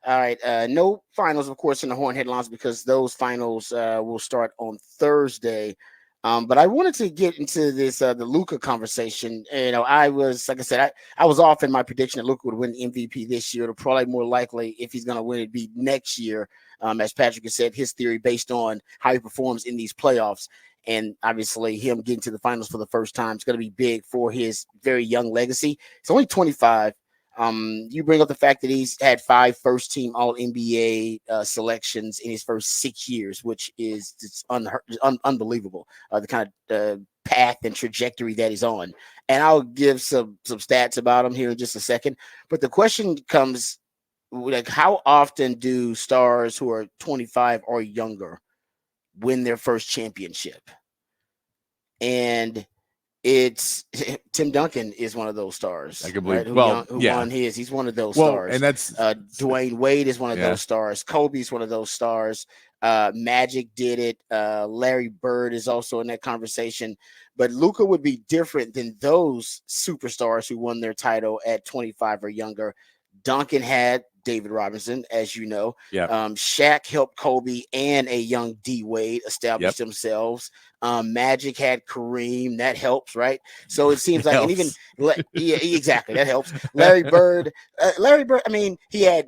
All right. No finals, of course, in the Horn headlines because those finals will start on Thursday. But I wanted to get into this the Luka conversation. I was like I said, I was off in my prediction that Luka would win MVP this year. It'll probably more likely, if he's going to win it, be next year. As Patrick has said, his theory based on how he performs in these playoffs. And obviously, him getting to the finals for the first time is going to be big for his very young legacy. He's only 25. You bring up the fact that he's had 5 first-team All NBA selections in his first 6 years, which is just unbelievable. The kind of path and trajectory that he's on. And I'll give some stats about him here in just a second. But the question comes, like, how often do stars who are 25 or younger win their first championship? And it's Tim Duncan is one of those stars. I can believe. Right? Who won his? He's one of those stars. And that's Dwayne Wade is one of those stars. Kobe's one of those stars. Magic did it. Larry Bird is also in that conversation. But Luka would be different than those superstars who won their title at 25 or younger. Duncan had David Robinson, as you know. Yeah. Shaq helped Kobe and a young D Wade establish themselves. Magic had Kareem. That helps, right? So it seems like, and even exactly, that helps. Larry Bird. I mean, he had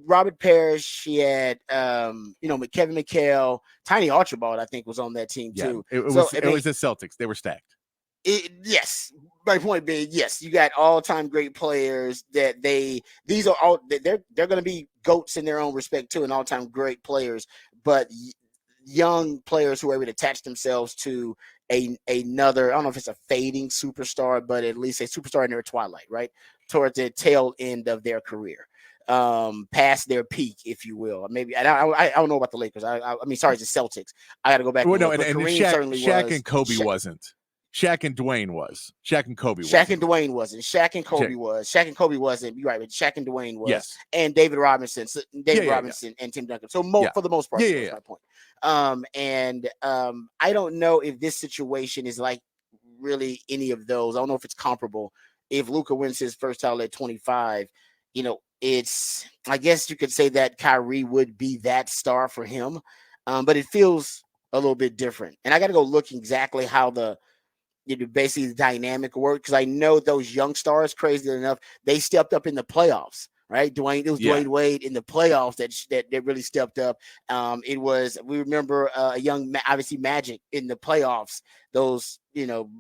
Robert Parrish. He had Kevin McHale. Tiny Archibald, I think, was on that team too. It was the Celtics. They were stacked. Yes. My point being, yes, you got all-time great players that they're going to be GOATs in their own respect too, and all-time great players, but young players who are able to attach themselves to another, I don't know if it's a fading superstar, but at least a superstar in their twilight, right? Towards the tail end of their career. Past their peak, if you will. Maybe I don't know about the Lakers. I mean, sorry, it's the Celtics. I got to go back. Well, no, and Shaq and Kobe wasn't. Shaq and Dwayne was. Shaq and Kobe Shaq and Dwayne wasn't. Shaq and Kobe was. Shaq and Kobe wasn't. You're right, but Shaq and Dwayne was. Yes. And David Robinson. Robinson and Tim Duncan. So for the most part, that's my point. I don't know if this situation is like really any of those. I don't know if it's comparable. If Luka wins his first title at 25, it's, I guess you could say that Kyrie would be that star for him. But it feels a little bit different. And I got to go look exactly how basically the dynamic work, because I know those young stars, crazy enough, they stepped up in the playoffs, right? Dwayne Wade in the playoffs that really stepped up. We remember a young, obviously Magic in the playoffs, those,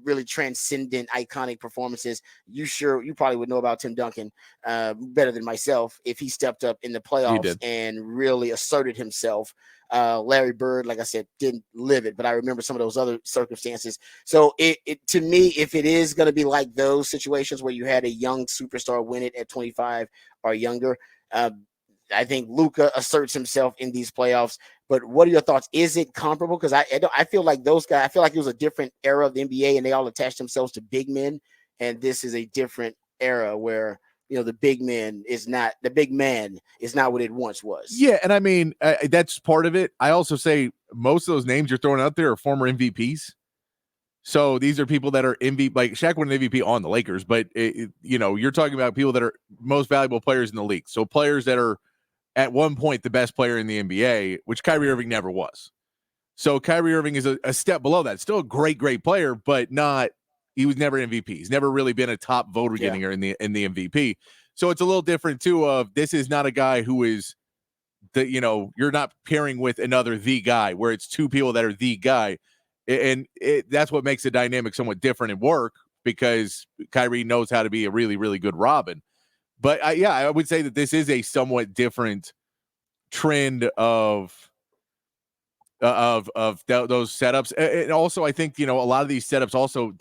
really transcendent, iconic performances. You probably would know about Tim Duncan better than myself if he stepped up in the playoffs and really asserted himself. Larry Bird, like I said, didn't live it, but I remember some of those other circumstances. So it to me, if it is going to be like those situations where you had a young superstar win it at 25 or younger, I think Luka asserts himself in these playoffs. But what are your thoughts? Is it comparable? Because I feel like those guys, I feel like it was a different era of the NBA and they all attached themselves to big men. And this is a different era where, the big man is not what it once was. Yeah. And I mean, that's part of it. I also say most of those names you're throwing out there are former MVPs. So these are people that are MVP, like Shaq won an MVP on the Lakers, but you're talking about people that are most valuable players in the league. So players that are at one point the best player in the NBA, which Kyrie Irving never was. So Kyrie Irving is a step below that. Still a great great player, but he was never MVP. He's never really been a top voter getter in the MVP. So it's a little different too. Of this is not a guy who is you're not pairing with another the guy where it's two people that are the guy. And that's what makes the dynamic somewhat different and work, because Kyrie knows how to be a really, really good Robin. But I would say that this is a somewhat different trend of those setups. And also, I think, a lot of these setups also,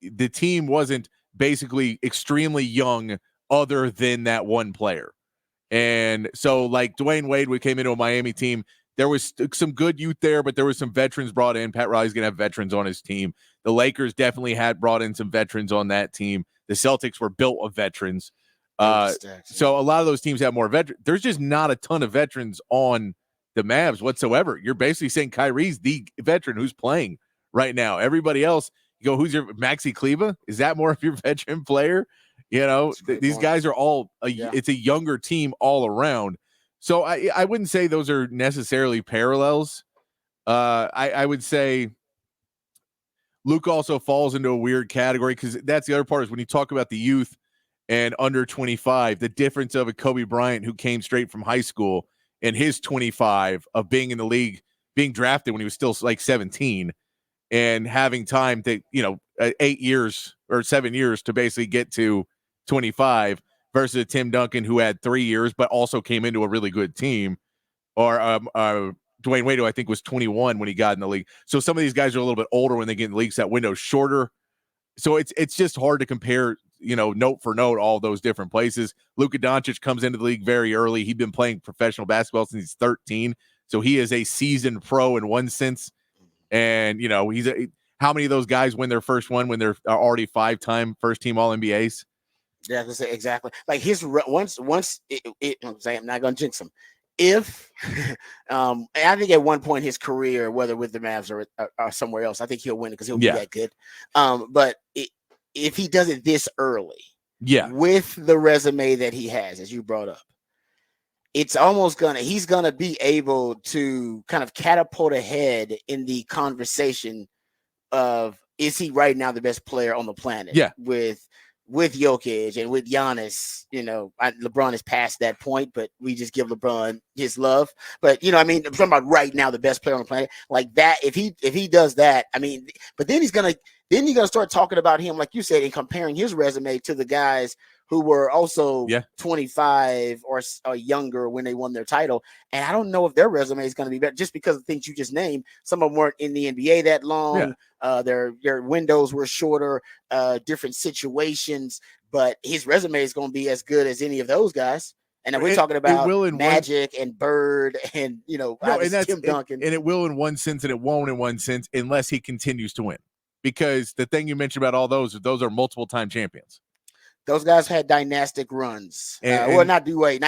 the team wasn't basically extremely young other than that one player. And so like Dwayne Wade, we came into a Miami team. There was some good youth there, but there was some veterans brought in. Pat Riley's going to have veterans on his team. The Lakers definitely had brought in some veterans on that team. The Celtics were built of veterans. So a lot of those teams have more veterans. There's just not a ton of veterans on the Mavs whatsoever. You're basically saying Kyrie's the veteran who's playing right now. Everybody else, you go, who's your Maxi Kleba? Is that more of your veteran player? These guys are all, it's a younger team all around. So I wouldn't say those are necessarily parallels. I would say Luke also falls into a weird category because that's the other part is when you talk about the youth and under 25, the difference of a Kobe Bryant who came straight from high school and his 25 of being in the league, being drafted when he was still like 17 and having time to, 8 years or 7 years to basically get to 25 versus Tim Duncan who had 3 years but also came into a really good team, or Dwayne Wade, who I think was 21 when he got in the league. So some of these guys are a little bit older when they get in the league, so that window's shorter. So it's just hard to compare, note for note, all those different places. Luka Doncic comes into the league very early. He'd been playing professional basketball since he's 13. So he is a seasoned pro in one sense. And, how many of those guys win their first one when they're already 5-time first team All NBAs? Yeah, exactly. Like his once I'm not gonna jinx him. If I think at one point in his career, whether with the Mavs or somewhere else, I think he'll win it because he'll be that good. But if he does it this early, with the resume that he has, as you brought up, it's almost he's gonna be able to kind of catapult ahead in the conversation of, is he right now the best player on the planet? Yeah. With Jokic and with Giannis, LeBron is past that point, but we just give LeBron his love. But I'm talking about right now the best player on the planet, like that. If he does that, but then you're gonna start talking about him, like you said, and comparing his resume to the guys who were also 25 or younger when they won their title. And I don't know if their resume is going to be better just because of the things you just named. Some of them weren't in the NBA that long. Their windows were shorter, different situations, but his resume is going to be as good as any of those guys. And then we're talking about Magic and Bird and, Tim Duncan. And it will in one sense and it won't in one sense unless he continues to win. Because the thing you mentioned about all those are multiple time champions. Those guys had dynastic runs. Not D Wade,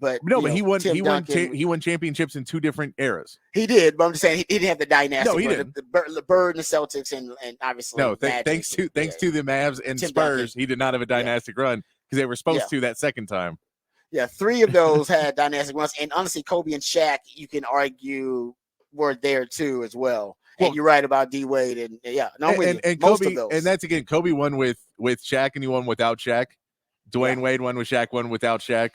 but but he won. He won championships in 2 different eras. He did, but I'm just saying he didn't have the dynastic. No, he didn't. The Bird and the Celtics, and obviously thanks to the Mavs and Tim Spurs, Duncan. He did not have a dynastic run because they were supposed to that second time. Yeah, 3 of those had dynastic runs, and honestly, Kobe and Shaq, you can argue, were there too as well. And you're right about D Wade, and and most Kobe, of those. And that's again, Kobe won with Shaq, and he won without Shaq. Dwayne Wade won with Shaq, won without Shaq.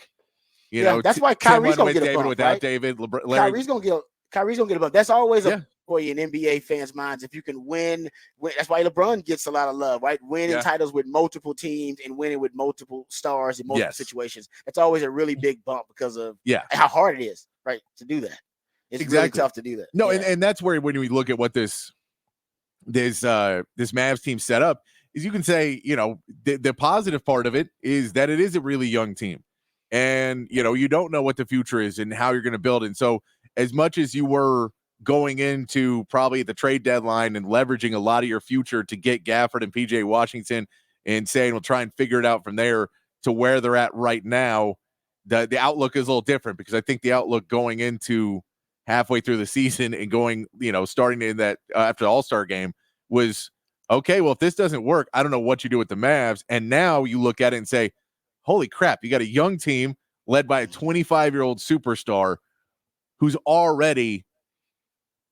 That's why Kyrie's gonna get a David bump, without right? David. Kyrie's gonna get a bump. That's always a for you in NBA fans' minds. If you can win, that's why LeBron gets a lot of love, right? Winning titles with multiple teams and winning with multiple stars in multiple situations. That's always a really big bump because of how hard it is, right, to do that. It's really tough to do that. No, and that's where when we look at what this Mavs team set up is, you can say, the positive part of it is that it is a really young team, and you don't know what the future is and how you're going to build it. And so as much as you were going into probably the trade deadline and leveraging a lot of your future to get Gafford and PJ Washington and saying we'll try and figure it out from there to where they're at right now, the outlook is a little different, because I think the outlook going into halfway through the season and going, starting in that after the All-Star game was, okay, well, if this doesn't work, I don't know what you do with the Mavs. And now you look at it and say, holy crap, you got a young team led by a 25-year-old superstar who's already,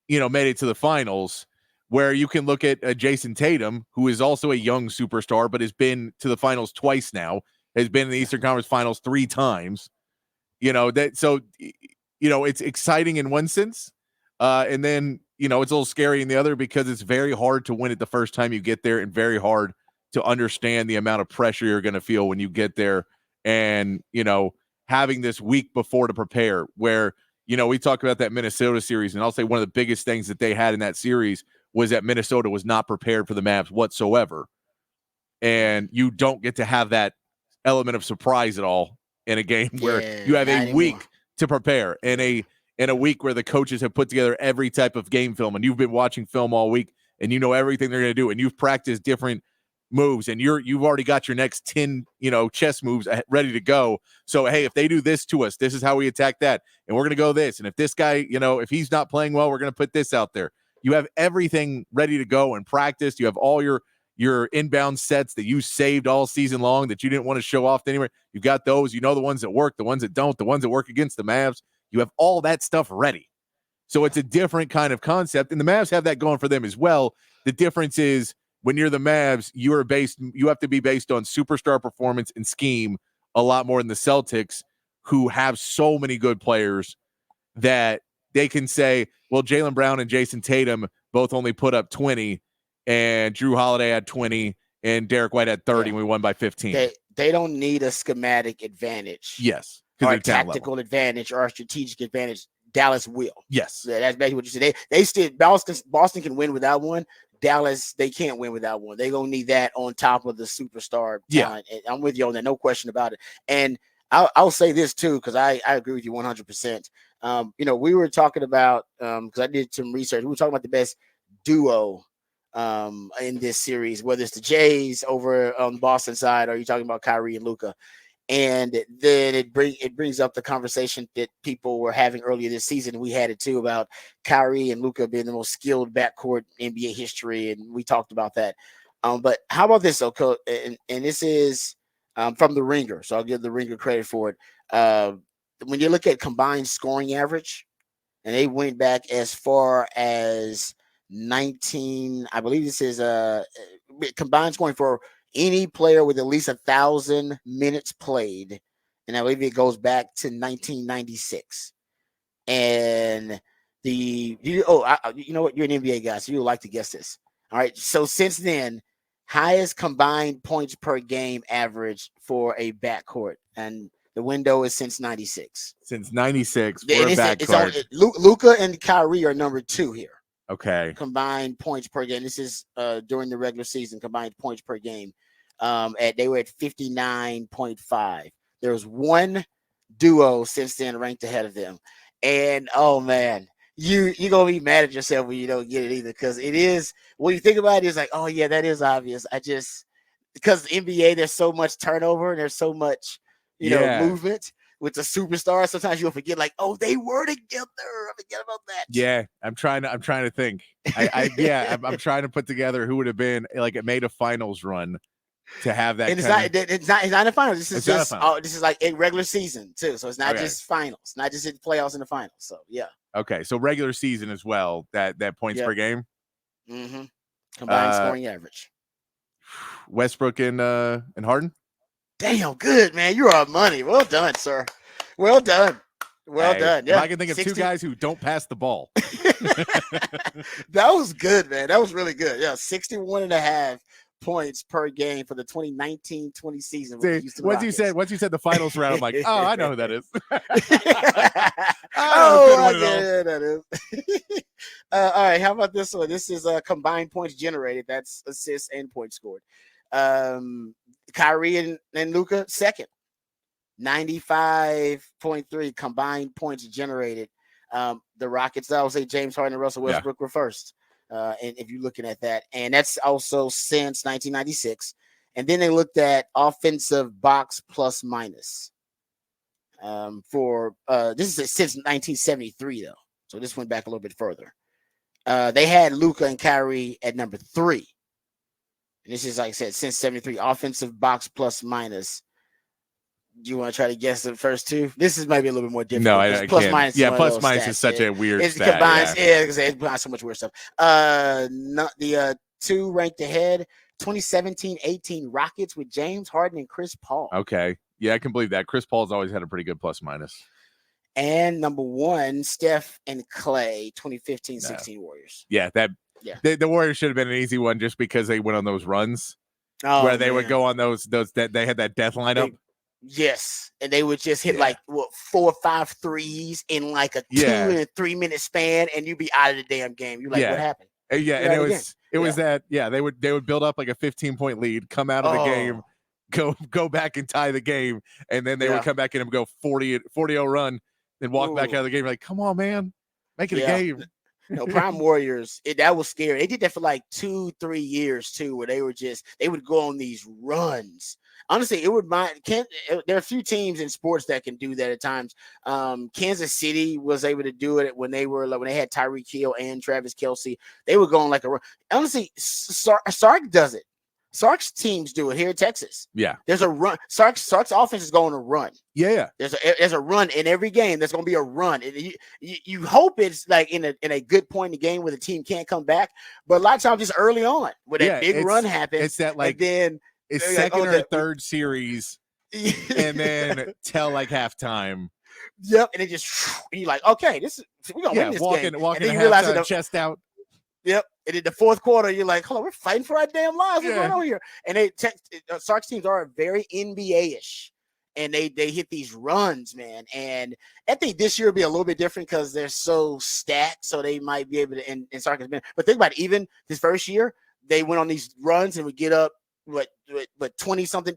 made it to the finals, where you can look at Jason Tatum, who is also a young superstar, but has been to the finals twice now, has been in the Eastern Conference Finals 3 times. It's exciting in one sense. And then, it's a little scary in the other, because it's very hard to win it the first time you get there, and very hard to understand the amount of pressure you're going to feel when you get there. And, having this week before to prepare, where, we talk about that Minnesota series, and I'll say one of the biggest things that they had in that series was that Minnesota was not prepared for the Mavs whatsoever. And you don't get to have that element of surprise at all in a game where you have a week to prepare, and in a week where the coaches have put together every type of game film, and you've been watching film all week, and you know everything they're going to do, and you've practiced different moves, and you've already got your next 10 chess moves ready to go. So hey, if they do this to us, this is how we attack that, and we're going to go this, and if this guy, if he's not playing well, we're going to put this out there. You have everything ready to go and practice. You have all your your inbound sets that you saved all season long that you didn't want to show off anywhere. You got those. You know the ones that work, the ones that don't, the ones that work against the Mavs. You have all that stuff ready. So it's a different kind of concept, and the Mavs have that going for them as well. The difference is when you're the Mavs, you have to be based on superstar performance and scheme a lot more than the Celtics, who have so many good players that they can say, well, Jaylen Brown and Jason Tatum both only put up 20, and Drew Holiday had 20, and Derek White had 30, and we won by 15. They don't need a schematic advantage. Yes. Or a tactical advantage or a strategic advantage. Dallas will. Yes. That's basically what you said. They still Boston can win without one. Dallas, they can't win without one. They're gonna need that on top of the superstar talent. And I'm with you on that, no question about it. And I'll say this too, because I agree with you 100%. We were talking about because I did some research. We were talking about the best duo in this series, whether it's the Jays over on the Boston side, or you're talking about Kyrie and Luka. And then it brings up the conversation that people were having earlier this season. We had it too about Kyrie and Luka being the most skilled backcourt in NBA history, and we talked about that. But how about this, though? And this is from the Ringer, so I'll give the Ringer credit for it. When you look at combined scoring average, and they went back as far as 19, I believe this is combined scoring for any player with at least 1,000 minutes played, and I believe it goes back to 1996. And you know what? You're an NBA guy, so you would like to guess this. All right. So since then, highest combined points per game average for a backcourt, and the window is since 96. Since 96, we're a backcourt. Luka and Kyrie are number 2 here. Okay. Combined points per game. This is during the regular season. Combined points per game. They were at 59.5. There was one duo since then ranked ahead of them, and oh man, you're gonna be mad at yourself when you don't get it either, because it is, when you think about it, it's like, oh yeah, that is obvious. Because the NBA, there's so much turnover and there's so much movement with the superstars. Sometimes you'll forget, like, oh, they were together. I forget about that. Yeah, I'm trying to think. I'm trying to put together who would have been like it made a finals run to have that. And it's not a finals. This is just this is like a regular season too. So it's not just finals, not just in playoffs and the finals. So yeah. Okay, so regular season as well. That points per game. Mm-hmm. Combined scoring average. Westbrook and Harden. Damn good, man. You are money. Well done, sir. Well done. Well done. Yeah. If I can think of 2 guys who don't pass the ball. That was good, man. That was really good. Yeah, 61.5 points per game for the 2019-20 season. See, once you said the finals round, I'm like, oh, I know who that is. That is. All right, how about this one? This is combined points generated. That's assists and points scored. Kyrie and Luka second, 95.3 combined points generated. The Rockets, I would say James Harden and Russell Westbrook were first. And if you're looking at that, and that's also since 1996. And then they looked at offensive box plus minus for this is since 1973 though, so this went back a little bit further. They had Luka and Kyrie at number 3, and this is, like I said, since 73 offensive box plus minus. Do you want to try to guess the first 2? This is maybe a little bit more difficult. No, I plus can't. minus. Yeah, plus minus is such a weird stat. Combines, because it combines so much weird stuff. The 2 ranked ahead, 2017-18 Rockets with James Harden and Chris Paul. Okay, yeah, I can believe that. Chris Paul's always had a pretty good plus minus. And number 1, Steph and Clay, 2015-16 Warriors. Yeah, the Warriors should have been an easy one just because they went on those runs where they would go on those that they had that death lineup. Yes, and they would just hit 4 or 5 threes in like a 2 and a 3 minute span, and you'd be out of the damn game. You're like, what happened? Yeah, and it was that. Yeah, they would build up like a 15-point lead, come out of the game, go back and tie the game, and then they would come back in and go 40-0 run, then walk back out of the game. Like, come on, man, make it a game. Prime Warriors, that was scary. They did that for like 2-3 years too, where they would go on these runs. Honestly, there are a few teams in sports that can do that at times. Kansas City was able to do it when they had Tyreek Hill and Travis Kelce. They were going like a run. Honestly, Sark does it. Sark's teams do it here in Texas. Yeah. There's a run. Sark's offense is going to run. Yeah. There's a run in every game. There's going to be a run. You hope it's like in a good point in the game where the team can't come back. But a lot of times it's early on where that big run happens. It's that like then it's second or third series, and then till like halftime. Yep, and it just and you're like, okay, we're gonna win this game. Walking, and then you realize chest out. Yep, and in the fourth quarter, you're like, hold on, we're fighting for our damn lives. What's going on here? And Sark's teams are very NBA-ish, and they hit these runs, man. And I think this year will be a little bit different because they're so stacked, so they might be able to. And Sark has been, but think about it, even this first year, they went on these runs and would get up. What 20 something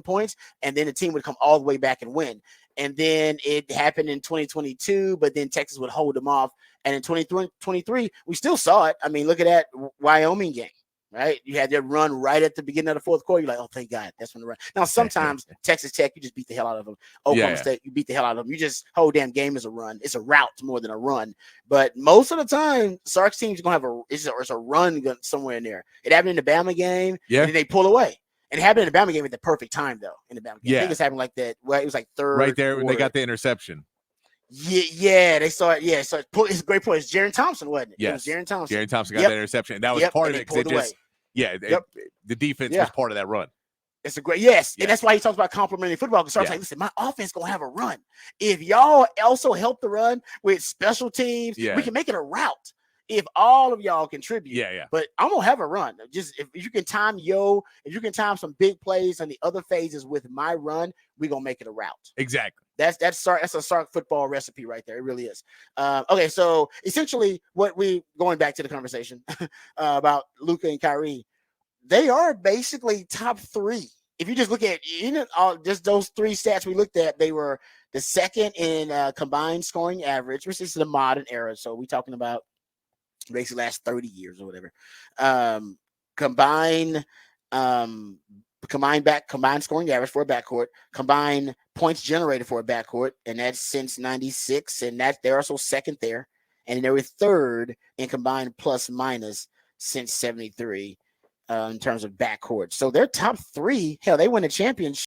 points, and then the team would come all the way back and win. And then it happened in 2022, but then Texas would hold them off. And in 2023, we still saw it. I mean, look at that Wyoming game, right? You had that run right at the beginning of the fourth quarter. You're like, oh, thank God, that's when the run. Now, sometimes Texas Tech, you just beat the hell out of them. Oklahoma State, you beat the hell out of them. You just whole damn game is a run. It's a route more than a run. But most of the time, Sark's team's gonna have it's a run somewhere in there. It happened in the Bama game, and then they pull away. And it happened in the Bama game at the perfect time, though. In the Bama game, I think it's happened like that. Well, it was like third, right there when quarter. They got the interception. Yeah, they saw it. Yeah, so it's a great point. It's Jaron Thompson, wasn't it? Yes, it was Jaron Thompson. Jaron Thompson got that interception, and that was part of it because the defense was part of that run. It's a great and that's why he talks about complimentary football. Because Sark's like, listen, my offense gonna have a run. If y'all also help the run with special teams, we can make it a route. If all of y'all contribute, but I'm gonna have a run. Just if you can time if you can time some big plays on the other phases with my run, we're gonna make it a route. Exactly. That's a Sark football recipe right there. It really is. Okay, so essentially, going back to the conversation about Luka and Kyrie, they are basically top three. If you just look at just those three stats we looked at, they were the second in combined scoring average, which is the modern era. So we're talking about basically last 30 years or whatever. Combined scoring average for a backcourt, combined points generated for a backcourt, and that's since 96, and they're also second there, and they were third in combined plus minus since 73 in terms of backcourt. So they're top three. Hell, they win a championship